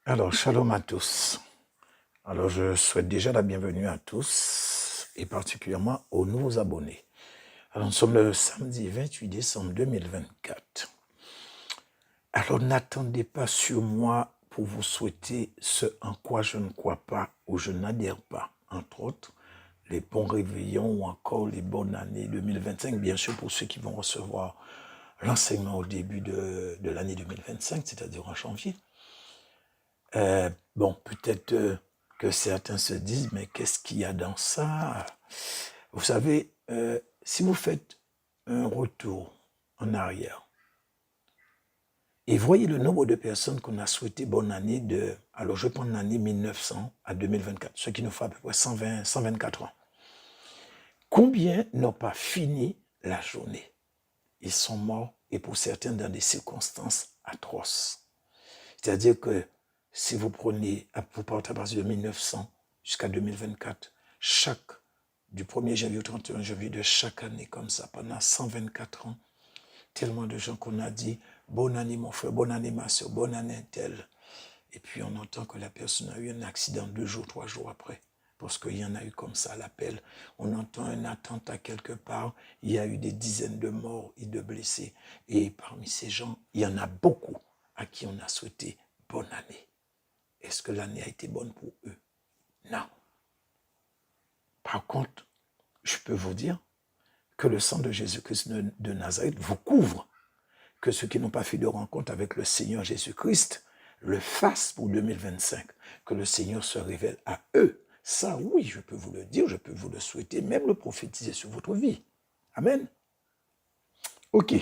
Alors, shalom à tous. Alors, je souhaite déjà la bienvenue à tous et particulièrement aux nouveaux abonnés. Alors, nous sommes le samedi 28 décembre 2024. Alors, n'attendez pas sur moi pour vous souhaiter ce en quoi je ne crois pas ou je n'adhère pas. Entre autres, les bons réveillons ou encore les bonnes années 2025, bien sûr pour ceux qui vont recevoir l'enseignement au début de l'année 2025, c'est-à-dire en janvier. Bon, peut-être que certains se disent, mais qu'est-ce qu'il y a dans ça? Vous savez, si vous faites un retour en arrière et voyez le nombre de personnes qu'on a souhaité bonne année alors je prends l'année 1900 à 2024, ce qui nous fait à peu près 124 ans. Combien n'ont pas fini la journée? Ils sont morts et pour certains dans des circonstances atroces. C'est-à-dire que si vous partez à partir de 1900 jusqu'à 2024, du 1er janvier au 31 janvier de chaque année, comme ça, pendant 124 ans, tellement de gens qu'on a dit, bonne année mon frère, bonne année ma soeur, bonne année telle. Et puis on entend que la personne a eu un accident 2 jours, 3 jours après. Parce qu'il y en a eu comme ça à l'appel. On entend un attentat quelque part, il y a eu des dizaines de morts et de blessés. Et parmi ces gens, il y en a beaucoup à qui on a souhaité bonne année. Est-ce que l'année a été bonne pour eux? Non. Par contre, je peux vous dire que le sang de Jésus-Christ de Nazareth vous couvre, que ceux qui n'ont pas fait de rencontre avec le Seigneur Jésus-Christ le fassent pour 2025, que le Seigneur se révèle à eux. Ça, oui, je peux vous le dire, je peux vous le souhaiter, même le prophétiser sur votre vie. Amen. Ok.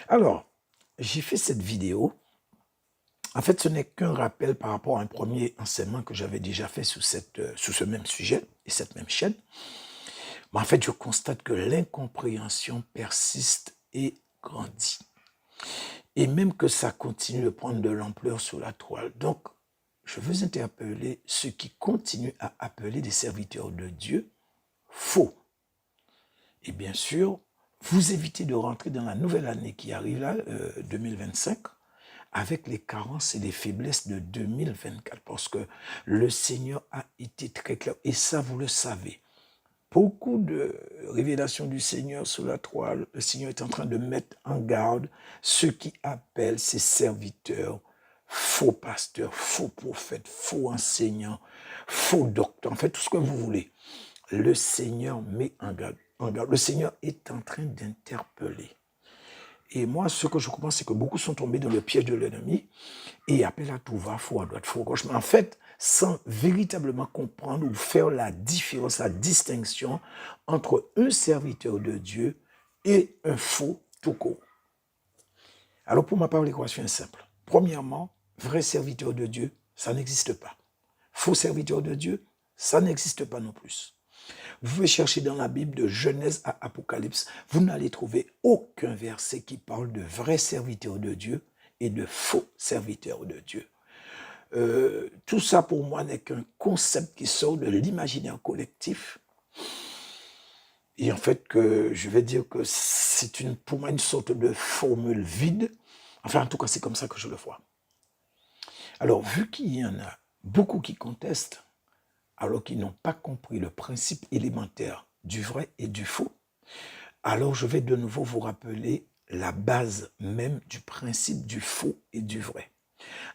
Alors, j'ai fait cette vidéo. En fait, ce n'est qu'un rappel par rapport à un premier enseignement que j'avais déjà fait sur ce même sujet et cette même chaîne. Mais en fait, je constate que l'incompréhension persiste et grandit. Et même que ça continue de prendre de l'ampleur sur la toile. Donc, je veux interpeller ceux qui continuent à appeler des serviteurs de Dieu faux. Et bien sûr, vous évitez de rentrer dans la nouvelle année qui arrive là, 2025, avec les carences et les faiblesses de 2024, parce que le Seigneur a été très clair, et ça vous le savez. Beaucoup de révélations du Seigneur sur la toile, le Seigneur est en train de mettre en garde ceux qui appellent ses serviteurs faux pasteurs, faux prophètes, faux enseignants, faux docteurs, en fait tout ce que vous voulez. Le Seigneur met en garde. Le Seigneur est en train d'interpeller. Et moi, ce que je comprends, c'est que beaucoup sont tombés dans le piège de l'ennemi et appellent à tout va, faux à droite, faux à gauche. Mais en fait, sans véritablement comprendre ou faire la différence, la distinction entre un serviteur de Dieu et un faux tout court. Alors pour ma part, l'équation est simple. Premièrement, vrai serviteur de Dieu, ça n'existe pas. Faux serviteur de Dieu, ça n'existe pas non plus. Vous pouvez chercher dans la Bible de Genèse à Apocalypse, vous n'allez trouver aucun verset qui parle de vrais serviteurs de Dieu et de faux serviteurs de Dieu. Tout ça pour moi n'est qu'un concept qui sort de l'imaginaire collectif. Et en fait, que je vais dire que c'est pour moi une sorte de formule vide. Enfin, en tout cas, c'est comme ça que je le vois. Alors, vu qu'il y en a beaucoup qui contestent, alors qu'ils n'ont pas compris le principe élémentaire du vrai et du faux, alors je vais de nouveau vous rappeler la base même du principe du faux et du vrai.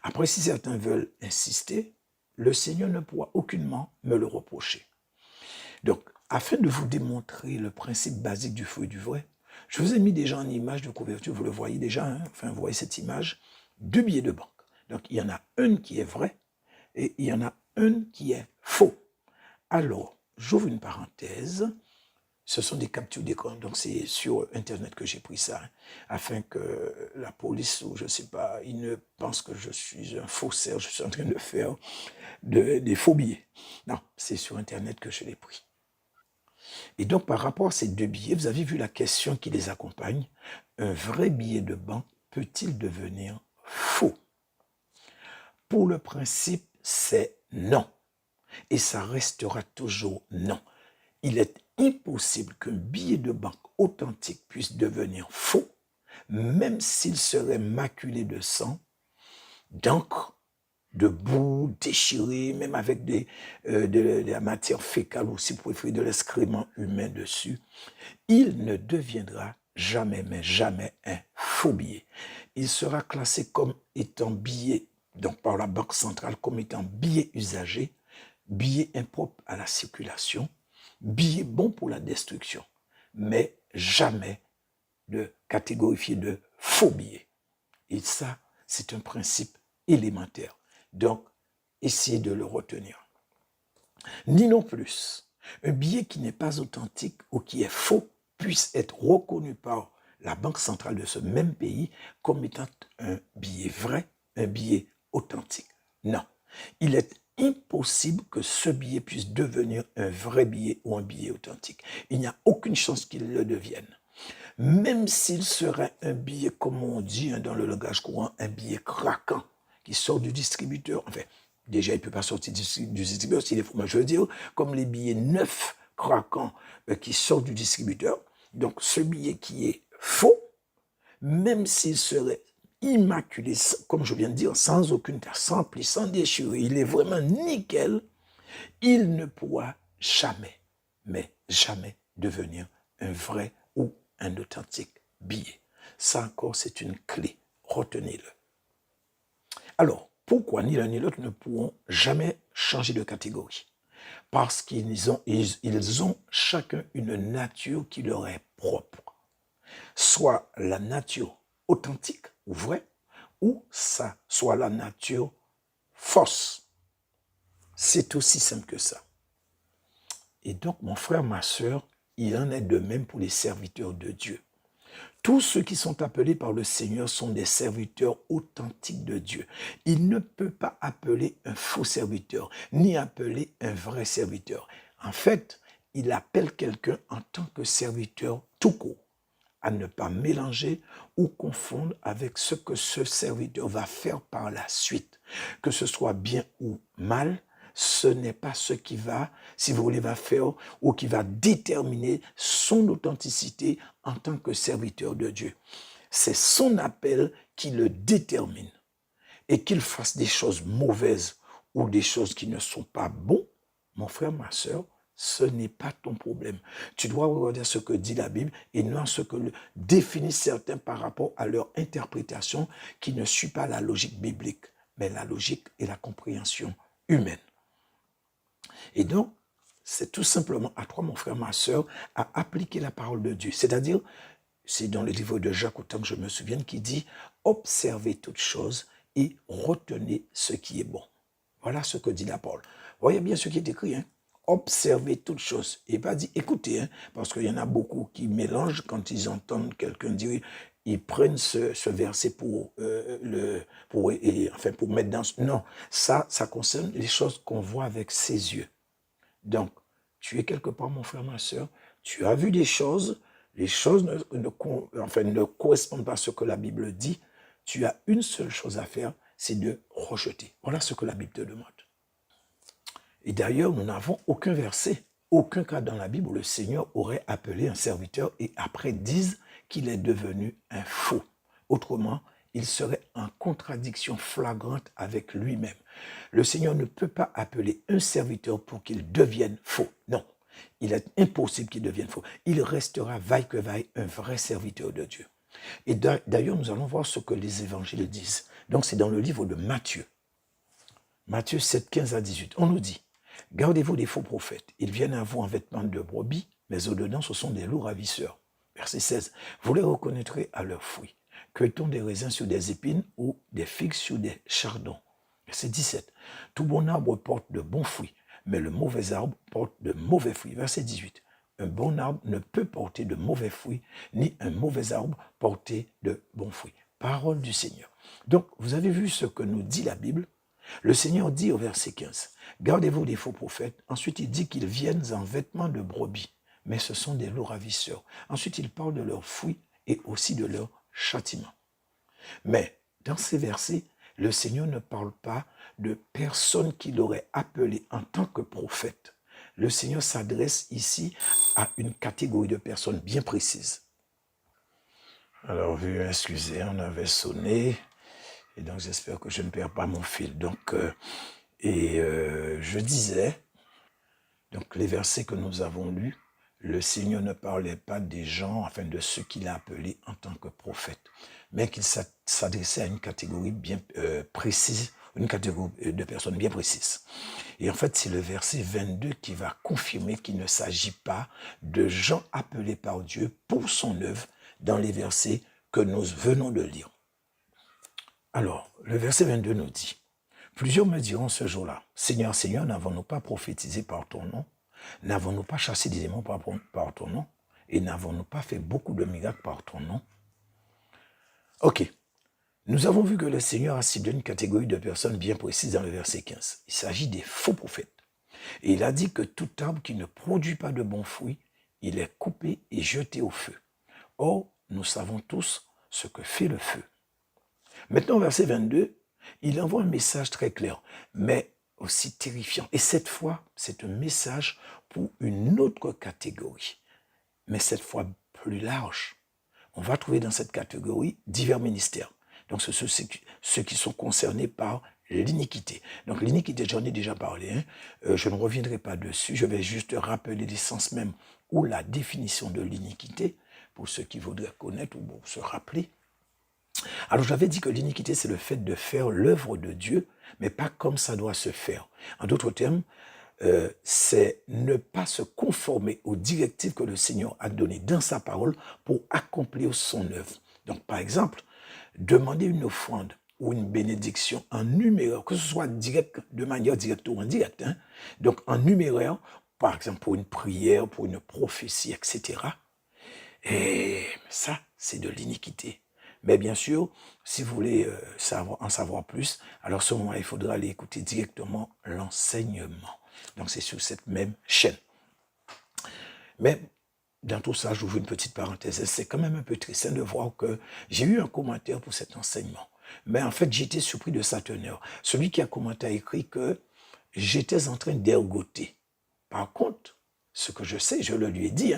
Après, si certains veulent insister, le Seigneur ne pourra aucunement me le reprocher. Donc, afin de vous démontrer le principe basique du faux et du vrai, je vous ai mis déjà en image de couverture, vous le voyez déjà, hein? Enfin, vous voyez cette image, 2 billets de banque. Donc, il y en a un qui est vrai et il y en a un qui est faux. Alors, j'ouvre une parenthèse. Ce sont des captures d'écran, donc c'est sur Internet que j'ai pris ça, hein, afin que la police, ou je ne sais pas, ils ne pensent que je suis un faussaire, je suis en train de faire des faux billets. Non, c'est sur Internet que je l'ai pris. Et donc, par rapport à ces 2 billets, vous avez vu la question qui les accompagne. Un vrai billet de banque peut-il devenir faux? Pour le principe, c'est non. Et ça restera toujours non. Il est impossible qu'un billet de banque authentique puisse devenir faux, même s'il serait maculé de sang, d'encre de boue déchirée, même avec de la matière fécale ou si vous préférez de l'excrément humain dessus, il ne deviendra jamais, mais jamais un faux billet. Il sera classé comme étant billet, donc par la Banque centrale, comme étant billet usagé, billet impropre à la circulation, billet bon pour la destruction, mais jamais de catégorifié de faux billets. Et ça, c'est un principe élémentaire. Donc, essayez de le retenir. Ni non plus, un billet qui n'est pas authentique ou qui est faux puisse être reconnu par la Banque centrale de ce même pays comme étant un billet vrai, un billet authentique. Non, il est impossible que ce billet puisse devenir un vrai billet ou un billet authentique. Il n'y a aucune chance qu'il le devienne. Même s'il serait un billet, comme on dit dans le langage courant, un billet craquant qui sort du distributeur, enfin, déjà, il ne peut pas sortir du distributeur s'il est faux. Mais je veux dire, comme les billets neufs, craquants, qui sortent du distributeur. Donc, ce billet qui est faux, même s'il serait immaculé, comme je viens de dire, sans aucune tache, sans pli, sans déchirure, il est vraiment nickel, il ne pourra jamais, mais jamais devenir un vrai ou un authentique billet. Ça encore, c'est une clé. Retenez-le. Alors, pourquoi ni l'un ni l'autre ne pourront jamais changer de catégorie? Parce qu'ils ont chacun une nature qui leur est propre. Soit la nature authentique ou vraie, ou ça, soit la nature fausse. C'est aussi simple que ça. Et donc, mon frère, ma soeur, il en est de même pour les serviteurs de Dieu. Tous ceux qui sont appelés par le Seigneur sont des serviteurs authentiques de Dieu. Il ne peut pas appeler un faux serviteur, ni appeler un vrai serviteur. En fait, il appelle quelqu'un en tant que serviteur tout court, à ne pas mélanger ou confondre avec ce que ce serviteur va faire par la suite. Que ce soit bien ou mal, ce n'est pas ce qui va, si vous voulez, va faire ou qui va déterminer son authenticité en tant que serviteur de Dieu. C'est son appel qui le détermine. Et qu'il fasse des choses mauvaises ou des choses qui ne sont pas bonnes, mon frère, ma soeur, ce n'est pas ton problème. Tu dois regarder ce que dit la Bible et non ce que définissent certains par rapport à leur interprétation qui ne suit pas la logique biblique, mais la logique et la compréhension humaine. Et donc, c'est tout simplement à toi, mon frère, ma soeur, à appliquer la parole de Dieu. C'est-à-dire, c'est dans le livre de Jacques, autant que je me souvienne, qui dit « Observez toutes choses et retenez ce qui est bon ». Voilà ce que dit la parole. Voyez bien ce qui est écrit, hein? Observez toutes choses. Et pas dit écoutez, hein, parce qu'il y en a beaucoup qui mélangent quand ils entendent quelqu'un dire, ils prennent ce verset pour mettre dans... Non, ça concerne les choses qu'on voit avec ses yeux. Donc, tu es quelque part, mon frère, ma soeur, tu as vu des choses, les choses ne correspondent pas à ce que la Bible dit. Tu as une seule chose à faire, c'est de rejeter. Voilà ce que la Bible te demande. Et d'ailleurs, nous n'avons aucun verset, aucun cas dans la Bible où le Seigneur aurait appelé un serviteur et après dise qu'il est devenu un faux. Autrement, il serait en contradiction flagrante avec lui-même. Le Seigneur ne peut pas appeler un serviteur pour qu'il devienne faux. Non, il est impossible qu'il devienne faux. Il restera, vaille que vaille, un vrai serviteur de Dieu. Et d'ailleurs, nous allons voir ce que les évangiles disent. Donc, c'est dans le livre de Matthieu. Matthieu 7, 15 à 18. On nous dit, « Gardez-vous des faux prophètes. Ils viennent à vous en vêtements de brebis, mais au-dedans, ce sont des loups ravisseurs. » Verset 16. « Vous les reconnaîtrez à leurs fruits. Cueille-t-on des raisins sur des épines ou des figues sur des chardons ?» Verset 17. « Tout bon arbre porte de bons fruits, mais le mauvais arbre porte de mauvais fruits. » Verset 18. « Un bon arbre ne peut porter de mauvais fruits, ni un mauvais arbre porter de bons fruits. » Parole du Seigneur. Donc, vous avez vu ce que nous dit la Bible. Le Seigneur dit au verset 15, « Gardez-vous des faux prophètes. » Ensuite, il dit qu'ils viennent en vêtements de brebis, mais ce sont des loups ravisseurs. Ensuite, il parle de leurs fruits et aussi de leur châtiment. Mais dans ces versets, le Seigneur ne parle pas de personnes qu'il aurait appelées en tant que prophètes. Le Seigneur s'adresse ici à une catégorie de personnes bien précises. Alors, excusez, on avait sonné. Et donc, j'espère que je ne perds pas mon fil. Donc, je disais, donc les versets que nous avons lus, le Seigneur ne parlait pas des gens, enfin de ceux qu'il a appelés en tant que prophètes, mais qu'il s'adressait à une catégorie bien précise, une catégorie de personnes bien précises. Et en fait, c'est le verset 22 qui va confirmer qu'il ne s'agit pas de gens appelés par Dieu pour son œuvre dans les versets que nous venons de lire. Alors, le verset 22 nous dit, « Plusieurs me diront ce jour-là, « Seigneur, Seigneur, n'avons-nous pas prophétisé par ton nom? N'avons-nous pas chassé des démons par ton nom? Et n'avons-nous pas fait beaucoup de miracles par ton nom? » Ok. Nous avons vu que le Seigneur a ciblé une catégorie de personnes bien précises dans le verset 15. Il s'agit des faux prophètes. Et il a dit que tout arbre qui ne produit pas de bons fruits, il est coupé et jeté au feu. Or, nous savons tous ce que fait le feu. Maintenant, verset 22, il envoie un message très clair, mais aussi terrifiant. Et cette fois, c'est un message pour une autre catégorie, mais cette fois plus large. On va trouver dans cette catégorie divers ministères. Donc, ce sont ceux qui sont concernés par l'iniquité. Donc, l'iniquité, j'en ai déjà parlé. Je ne reviendrai pas dessus. Je vais juste rappeler l'essence même ou la définition de l'iniquité pour ceux qui voudraient connaître ou pour se rappeler. Alors, j'avais dit que l'iniquité, c'est le fait de faire l'œuvre de Dieu, mais pas comme ça doit se faire. En d'autres termes, c'est ne pas se conformer aux directives que le Seigneur a données dans sa parole pour accomplir son œuvre. Donc, par exemple, demander une offrande ou une bénédiction en numéraire, que ce soit direct, de manière directe ou indirecte, donc en numéraire, par exemple pour une prière, pour une prophétie, etc. Et ça, c'est de l'iniquité. Mais bien sûr, si vous voulez en savoir plus, alors à ce moment-là, il faudra aller écouter directement l'enseignement. Donc c'est sur cette même chaîne. Mais dans tout ça, j'ouvre une petite parenthèse. C'est quand même un peu triste de voir que j'ai eu un commentaire pour cet enseignement. Mais en fait, j'étais surpris de sa teneur. Celui qui a commenté a écrit que j'étais en train d'ergoter. Par contre, ce que je sais, je le lui ai dit,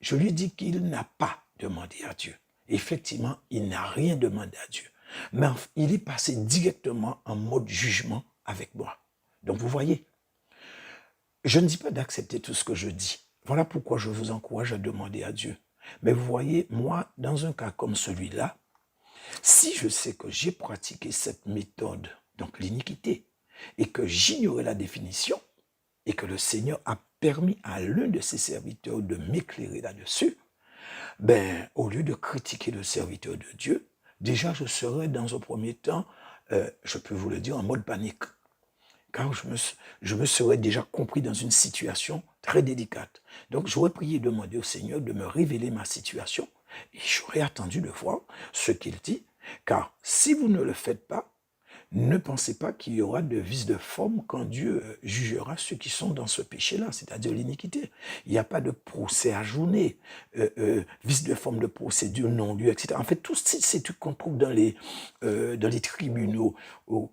je lui ai dit qu'il n'a pas demandé à Dieu. Effectivement, il n'a rien demandé à Dieu. Mais il est passé directement en mode jugement avec moi. Donc vous voyez, je ne dis pas d'accepter tout ce que je dis. Voilà pourquoi je vous encourage à demander à Dieu. Mais vous voyez, moi, dans un cas comme celui-là, si je sais que j'ai pratiqué cette méthode, donc l'iniquité, et que j'ignorais la définition, et que le Seigneur a permis à l'un de ses serviteurs de m'éclairer là-dessus, ben, au lieu de critiquer le serviteur de Dieu, déjà je serais dans un premier temps, je peux vous le dire, en mode panique. Car je me serais déjà compris dans une situation très délicate. Donc j'aurais prié, demandé au Seigneur de me révéler ma situation et j'aurais attendu de voir ce qu'il dit. Car si vous ne le faites pas, ne pensez pas qu'il y aura de vice de forme quand Dieu jugera ceux qui sont dans ce péché-là, c'est-à-dire l'iniquité. Il n'y a pas de procès ajourné, vice de forme de procédure non-lieu, etc. En fait, tous ces trucs qu'on trouve dans les tribunaux,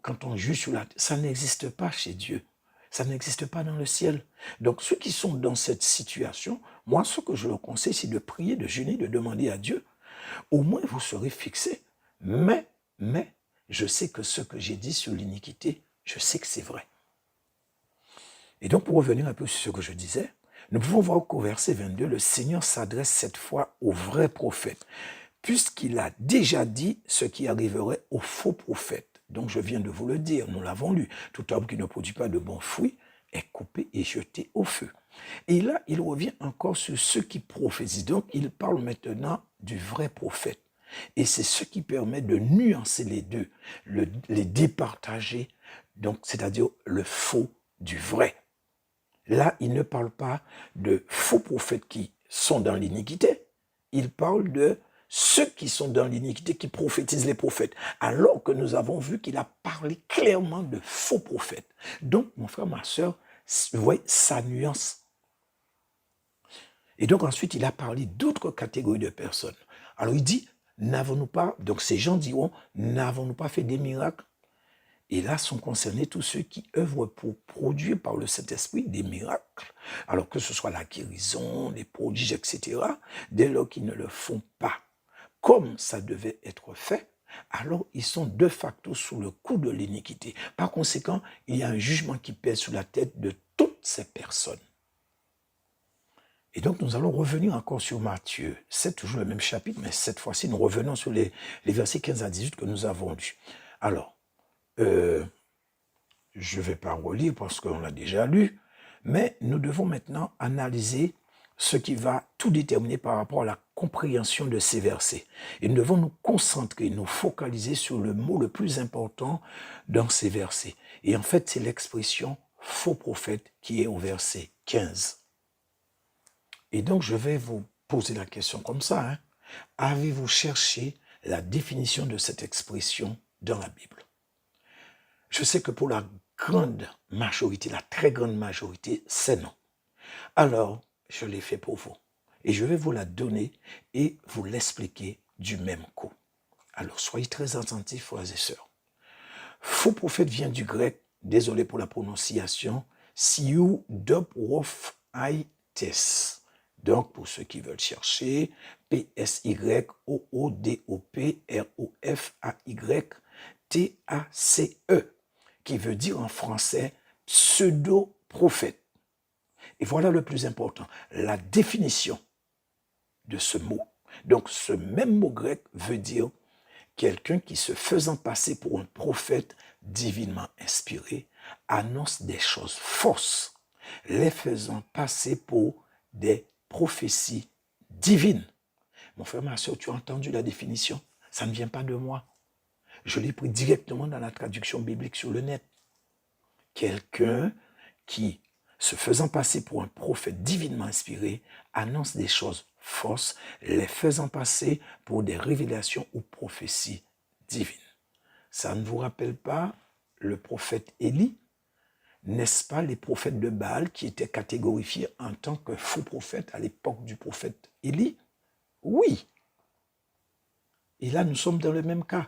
quand on juge sur la terre, ça n'existe pas chez Dieu. Ça n'existe pas dans le ciel. Donc, ceux qui sont dans cette situation, moi, ce que je leur conseille, c'est de prier, de jeûner, de demander à Dieu. Au moins, vous serez fixés. Mais, je sais que ce que j'ai dit sur l'iniquité, je sais que c'est vrai. Et donc, pour revenir un peu sur ce que je disais, nous pouvons voir qu'au verset 22, le Seigneur s'adresse cette fois aux vrais prophètes, puisqu'il a déjà dit ce qui arriverait aux faux prophètes. Donc, je viens de vous le dire, nous l'avons lu. Tout arbre qui ne produit pas de bons fruits est coupé et jeté au feu. Et là, il revient encore sur ceux qui prophétisent. Donc, il parle maintenant du vrai prophète. Et c'est ce qui permet de nuancer les deux, les départager, donc c'est-à-dire le faux du vrai. Là, il ne parle pas de faux prophètes qui sont dans l'iniquité. Il parle de ceux qui sont dans l'iniquité, qui prophétisent les prophètes. Alors que nous avons vu qu'il a parlé clairement de faux prophètes. Donc, mon frère, ma soeur, vous voyez, ça nuance. Et donc ensuite, il a parlé d'autres catégories de personnes. Alors il dit, n'avons-nous pas, donc ces gens diront, n'avons-nous pas fait des miracles? Et là sont concernés tous ceux qui œuvrent pour produire par le Saint-Esprit des miracles. Alors que ce soit la guérison, les prodiges, etc. Dès lors qu'ils ne le font pas comme ça devait être fait, alors ils sont de facto sous le coup de l'iniquité. Par conséquent, il y a un jugement qui pèse sur la tête de toutes ces personnes. Et donc, nous allons revenir encore sur Matthieu. C'est toujours le même chapitre, mais cette fois-ci, nous revenons sur les versets 15 à 18 que nous avons lus. Alors, je ne vais pas relire parce qu'on l'a déjà lu, mais nous devons maintenant analyser ce qui va tout déterminer par rapport à la compréhension de ces versets. Et nous devons nous concentrer, nous focaliser sur le mot le plus important dans ces versets. Et en fait, c'est l'expression « faux prophète » qui est au verset 15. Et donc, je vais vous poser la question comme ça. Hein. Avez-vous cherché la définition de cette expression dans la Bible? Je sais que pour la grande majorité, la très grande majorité, c'est non. Alors, je l'ai fait pour vous. Et je vais vous la donner et vous l'expliquer du même coup. Alors, soyez très attentifs, frères et sœurs. Faux prophète vient du grec, désolé pour la prononciation, siou doprophites. Donc, pour ceux qui veulent chercher, P-S-Y-O-O-D-O-P-R-O-F-A-Y-T-A-C-E, qui veut dire en français pseudo-prophète. Et voilà le plus important, la définition de ce mot. Donc, ce même mot grec veut dire quelqu'un qui, se faisant passer pour un prophète divinement inspiré, annonce des choses fausses, les faisant passer pour des prophéties divines. Mon frère, ma soeur, tu as entendu la définition? Ça ne vient pas de moi. Je l'ai pris directement dans la traduction biblique sur le net. Quelqu'un qui, se faisant passer pour un prophète divinement inspiré, annonce des choses fausses, les faisant passer pour des révélations ou prophéties divines. Ça ne vous rappelle pas le prophète Élie? N'est-ce pas les prophètes de Baal qui étaient catégorifiés en tant que faux prophètes à l'époque du prophète Élie? Oui. Et là, nous sommes dans le même cas.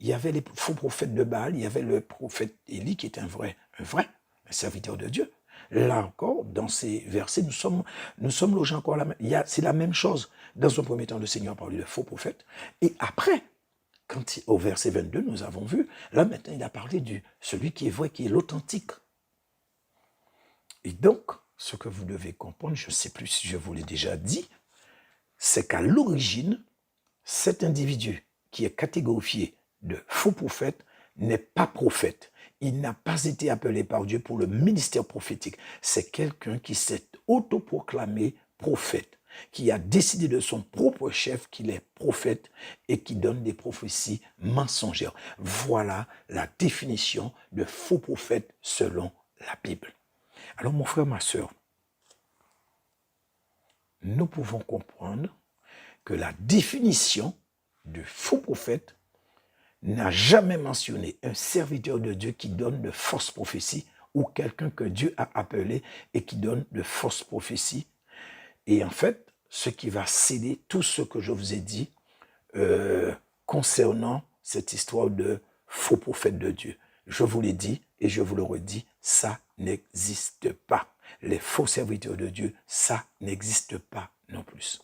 Il y avait les faux prophètes de Baal, il y avait le prophète Élie qui est un serviteur de Dieu. Là encore, dans ces versets, nous sommes logés encore là. C'est la même chose. Dans un premier temps, le Seigneur a parlé de faux prophètes. Et après, au verset 22, nous avons vu, là maintenant, il a parlé de celui qui est vrai, qui est l'authentique. Et donc, ce que vous devez comprendre, je ne sais plus si je vous l'ai déjà dit, c'est qu'à l'origine, cet individu qui est catégorifié de faux prophète n'est pas prophète. Il n'a pas été appelé par Dieu pour le ministère prophétique. C'est quelqu'un qui s'est autoproclamé prophète, qui a décidé de son propre chef qu'il est prophète et qui donne des prophéties mensongères. Voilà la définition de faux prophète selon la Bible. Alors mon frère, ma soeur, nous pouvons comprendre que la définition de faux prophète n'a jamais mentionné un serviteur de Dieu qui donne de fausses prophéties ou quelqu'un que Dieu a appelé et qui donne de fausses prophéties. Et en fait, ce qui va sceller tout ce que je vous ai dit concernant cette histoire de faux prophète de Dieu. Je vous l'ai dit et je vous le redis, ça n'existe pas. Les faux serviteurs de Dieu, ça n'existe pas non plus.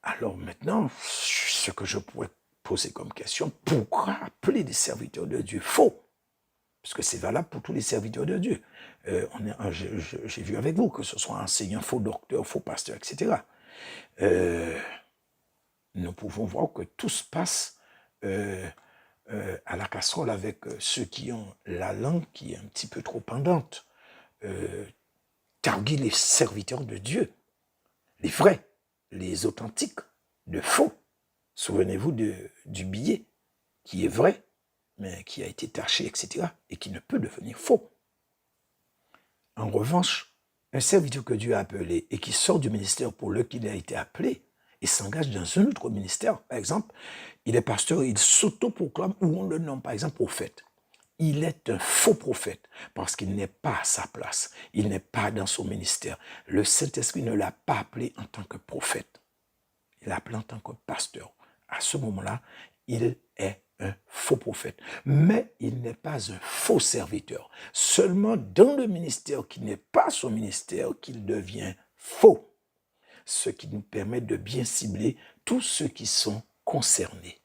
Alors maintenant, ce que je pourrais poser comme question, pourquoi appeler des serviteurs de Dieu faux? Parce que c'est valable pour tous les serviteurs de Dieu. J'ai vu avec vous que ce soit enseignant, faux docteur, faux pasteur, etc. Nous pouvons voir que tout se passe à la casserole avec ceux qui ont la langue qui est un petit peu trop pendante. Targuer les serviteurs de Dieu, les vrais, les authentiques, de faux. Souvenez-vous du billet qui est vrai, mais qui a été taché, etc., et qui ne peut devenir faux. En revanche, un serviteur que Dieu a appelé et qui sort du ministère pour lequel il a été appelé et s'engage dans un autre ministère, par exemple, il est pasteur, il s'autoproclame ou on le nomme par exemple prophète. Il est un faux prophète parce qu'il n'est pas à sa place, il n'est pas dans son ministère. Le Saint-Esprit ne l'a pas appelé en tant que prophète, il l'a appelé en tant que pasteur. À ce moment-là, il est un faux prophète. Mais il n'est pas un faux serviteur. Seulement dans le ministère qui n'est pas son ministère qu'il devient faux. Ce qui nous permet de bien cibler tous ceux qui sont concernés.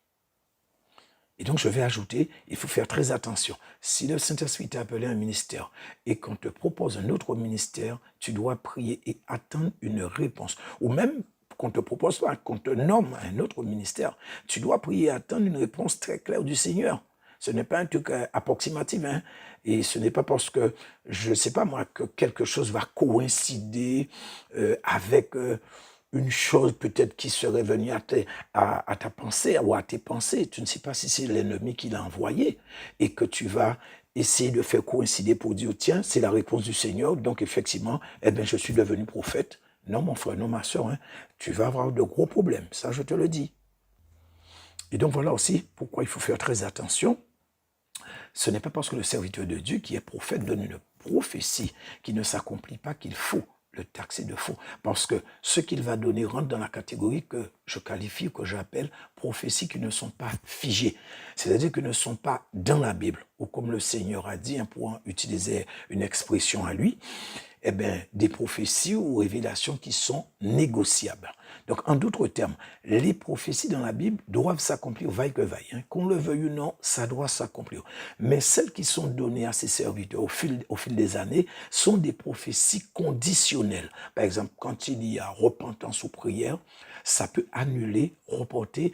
Et donc, je vais ajouter, il faut faire très attention. Si le Saint-Esprit t'a appelé à un ministère et qu'on te propose un autre ministère, tu dois prier et attendre une réponse. Ou même qu'on te propose pas, qu'on te nomme à un autre ministère, tu dois prier et attendre une réponse très claire du Seigneur. Ce n'est pas un truc approximatif, hein? Et ce n'est pas parce que, je ne sais pas moi, que quelque chose va coïncider avec une chose peut-être qui serait venue à ta pensée ou à tes pensées. Tu ne sais pas si c'est l'ennemi qui l'a envoyé et que tu vas essayer de faire coïncider pour dire, tiens, c'est la réponse du Seigneur, donc effectivement, eh bien, je suis devenu prophète. Non, mon frère, non, ma soeur, hein, tu vas avoir de gros problèmes, ça je te le dis. Et donc voilà aussi pourquoi il faut faire très attention. Ce n'est pas parce que le serviteur de Dieu qui est prophète donne une prophétie qui ne s'accomplit pas qu'il faut le taxer de faux. Parce que ce qu'il va donner rentre dans la catégorie que je qualifie, que j'appelle prophéties qui ne sont pas figées. C'est-à-dire qui ne sont pas dans la Bible. Ou comme le Seigneur a dit, pour utiliser une expression à lui, eh bien, des prophéties ou révélations qui sont négociables. Donc, en d'autres termes, les prophéties dans la Bible doivent s'accomplir vaille que vaille. Hein. Qu'on le veuille ou non, ça doit s'accomplir. Mais celles qui sont données à ces serviteurs au fil des années sont des prophéties conditionnelles. Par exemple, quand il y a repentance ou prière, ça peut annuler, reporter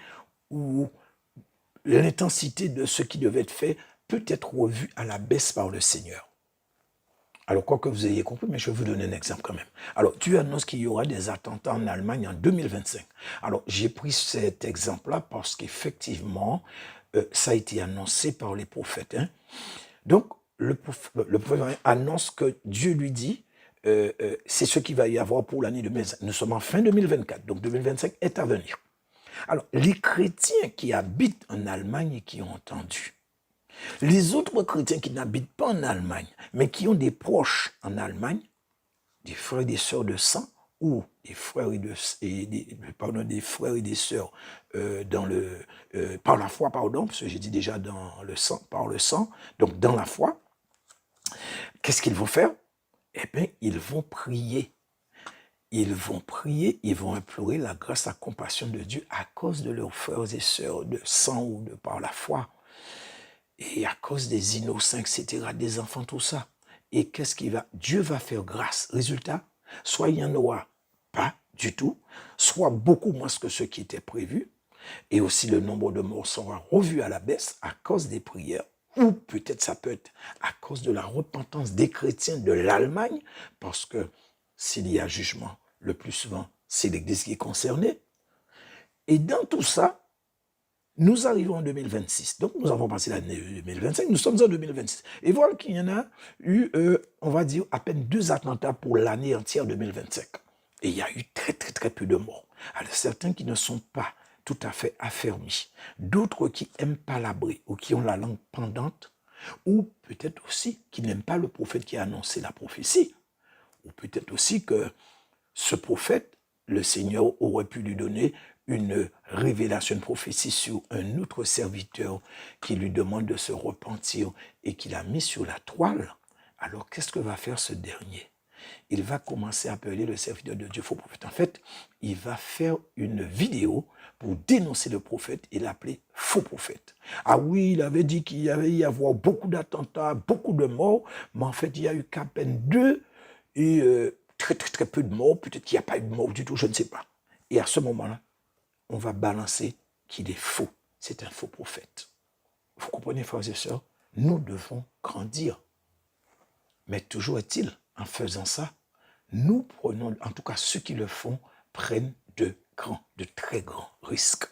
ou l'intensité de ce qui devait être fait peut être revue à la baisse par le Seigneur. Alors, quoi que vous ayez compris, mais je vais vous donner un exemple quand même. Alors, Dieu annonce qu'il y aura des attentats en Allemagne en 2025. Alors, j'ai pris cet exemple-là parce qu'effectivement, ça a été annoncé par les prophètes. Hein. Donc, le prophète annonce que Dieu lui dit, c'est ce qu'il va y avoir pour l'année 2025. Nous sommes en fin 2024, donc 2025 est à venir. Alors, les chrétiens qui habitent en Allemagne et qui ont entendu, les autres chrétiens qui n'habitent pas en Allemagne, mais qui ont des proches en Allemagne, des frères et des sœurs de sang, ou des frères et des frères et des sœurs par la foi, pardon, parce que j'ai dit déjà dans le sang, par le sang, donc dans la foi, qu'est-ce qu'ils vont faire? Eh bien, ils vont prier. Ils vont prier, ils vont implorer la grâce, la compassion de Dieu à cause de leurs frères et sœurs de sang ou de par la foi. Et à cause des innocents, etc., des enfants, tout ça. Et qu'est-ce qu'il va? Dieu va faire grâce. Résultat, soit il n'y en aura pas du tout, soit beaucoup moins que ce qui était prévu, et aussi le nombre de morts sera revu à la baisse à cause des prières, ou peut-être ça peut être à cause de la repentance des chrétiens de l'Allemagne, parce que s'il y a jugement, le plus souvent, c'est l'Église qui est concernée. Et dans tout ça, nous arrivons en 2026, donc nous avons passé l'année 2025, nous sommes en 2026. Et voilà qu'il y en a eu, on va dire, à peine 2 attentats pour l'année entière 2025. Et il y a eu très très très peu de morts. Alors certains qui ne sont pas tout à fait affermis, d'autres qui aiment palabrer ou qui ont la langue pendante, ou peut-être aussi qui n'aiment pas le prophète qui a annoncé la prophétie, ou peut-être aussi que ce prophète, le Seigneur aurait pu lui donner une révélation, une prophétie sur un autre serviteur qui lui demande de se repentir et qu'il a mis sur la toile. Alors, qu'est-ce que va faire ce dernier? Il va commencer à appeler le serviteur de Dieu faux prophète. En fait, il va faire une vidéo pour dénoncer le prophète et l'appeler faux prophète. Ah oui, il avait dit qu'il y avait y avoir beaucoup d'attentats, beaucoup de morts, mais en fait, il n'y a eu qu'à peine 2 et très très très peu de morts. Peut-être qu'il n'y a pas eu de mort du tout, je ne sais pas. Et à ce moment-là, on va balancer qu'il est faux. C'est un faux prophète. Vous comprenez, frères et sœurs? Nous devons grandir. Mais toujours est-il, en faisant ça, nous prenons, en tout cas ceux qui le font, prennent de très grands risques.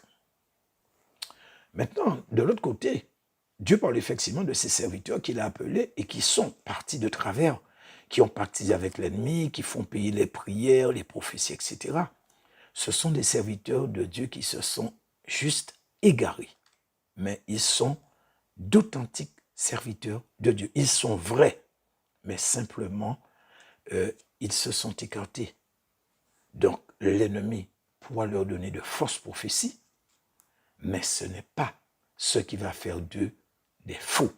Maintenant, de l'autre côté, Dieu parle effectivement de ses serviteurs qu'il a appelés et qui sont partis de travers, qui ont parti avec l'ennemi, qui font payer les prières, les prophéties, etc. Ce sont des serviteurs de Dieu qui se sont juste égarés. Mais ils sont d'authentiques serviteurs de Dieu. Ils sont vrais, mais simplement, ils se sont écartés. Donc, l'ennemi pourra leur donner de fausses prophéties, mais ce n'est pas ce qui va faire d'eux des faux.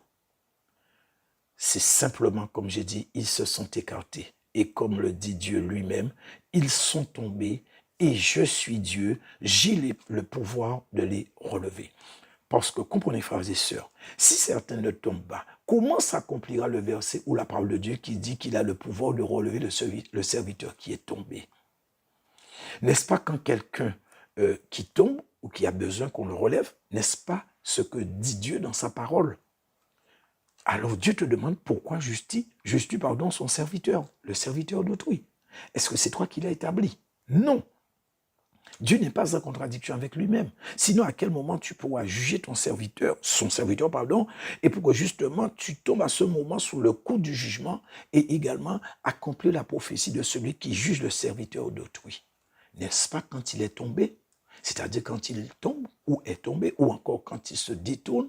C'est simplement, comme j'ai dit, ils se sont écartés. Et comme le dit Dieu lui-même, ils sont tombés et je suis Dieu, j'ai le pouvoir de les relever. Parce que, comprenez, frères et sœurs, si certains ne tombent pas, comment s'accomplira le verset ou la parole de Dieu qui dit qu'il a le pouvoir de relever le serviteur qui est tombé? N'est-ce pas quand quelqu'un qui tombe ou qui a besoin qu'on le relève, n'est-ce pas ce que dit Dieu dans sa parole? Alors Dieu te demande pourquoi justifie son serviteur, le serviteur d'autrui. Est-ce que c'est toi qui l'as établi? Non. Dieu n'est pas en contradiction avec lui-même. Sinon, à quel moment tu pourras juger son serviteur, et pour que justement tu tombes à ce moment sous le coup du jugement et également accomplir la prophétie de celui qui juge le serviteur d'autrui. N'est-ce pas quand il est tombé? C'est-à-dire quand il tombe ou est tombé, ou encore quand il se détourne,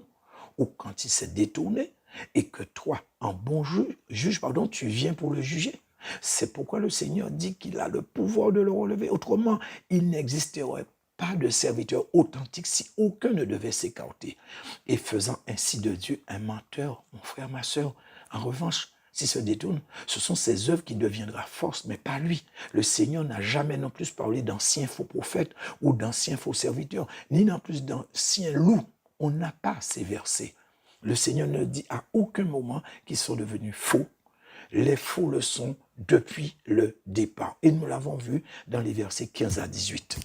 ou quand il s'est détourné, et que toi, en bon juge, tu viens pour le juger. C'est pourquoi le Seigneur dit qu'il a le pouvoir de le relever. Autrement, il n'existerait pas de serviteur authentique si aucun ne devait s'écarter. Et faisant ainsi de Dieu un menteur, mon frère, ma soeur, en revanche, s'il se détourne, ce sont ses œuvres qui deviendront force, mais pas lui. Le Seigneur n'a jamais non plus parlé d'anciens faux prophètes ou d'anciens faux serviteurs, ni non plus d'anciens loups. On n'a pas ces versets. Le Seigneur ne dit à aucun moment qu'ils sont devenus faux. Les faux le sont depuis le départ. Et nous l'avons vu dans les versets 15 à 18.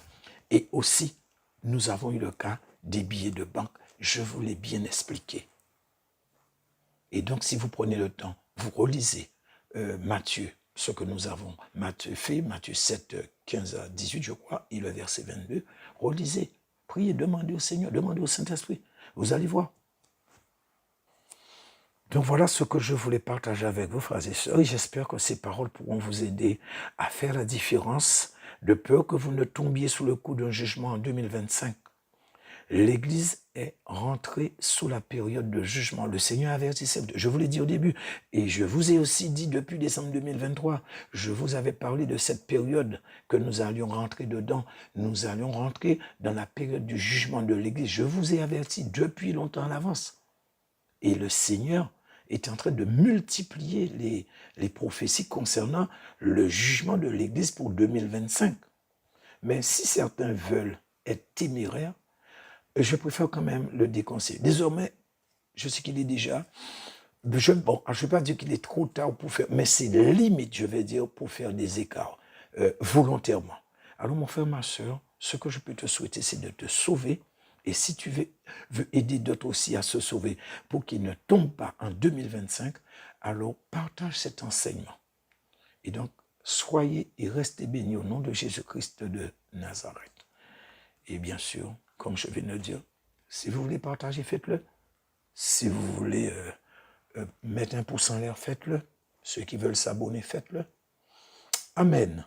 Et aussi, nous avons eu le cas des billets de banque. Je vous l'ai bien expliqué. Et donc, si vous prenez le temps, vous relisez Matthieu, ce que nous avons fait, Matthieu 7, 15 à 18, je crois, et le verset 22. Relisez, priez, demandez au Seigneur, demandez au Saint-Esprit. Vous allez voir. Donc voilà ce que je voulais partager avec vous, frères et sœurs, et j'espère que ces paroles pourront vous aider à faire la différence, de peur que vous ne tombiez sous le coup d'un jugement en 2025. L'Église est rentrée sous la période de jugement. Le Seigneur avertit, je vous l'ai dit au début, et je vous ai aussi dit depuis décembre 2023, je vous avais parlé de cette période que nous allions rentrer dedans. Nous allions rentrer dans la période du jugement de l'Église. Je vous ai averti depuis longtemps à l'avance. Et le Seigneur est en train de multiplier les prophéties concernant le jugement de l'Église pour 2025. Mais si certains veulent être téméraires, je préfère quand même le déconseiller. Désormais, je sais qu'il est déjà... je ne vais pas dire qu'il est trop tard pour faire, mais c'est limite, je vais dire, pour faire des écarts volontairement. Alors mon frère, ma soeur, ce que je peux te souhaiter, c'est de te sauver. Et si tu veux aider d'autres aussi à se sauver pour qu'ils ne tombent pas en 2025, alors partage cet enseignement. Et donc, soyez et restez bénis au nom de Jésus-Christ de Nazareth. Et bien sûr, comme je viens de le dire, si vous voulez partager, faites-le. Si vous voulez mettre un pouce en l'air, faites-le. Ceux qui veulent s'abonner, faites-le. Amen.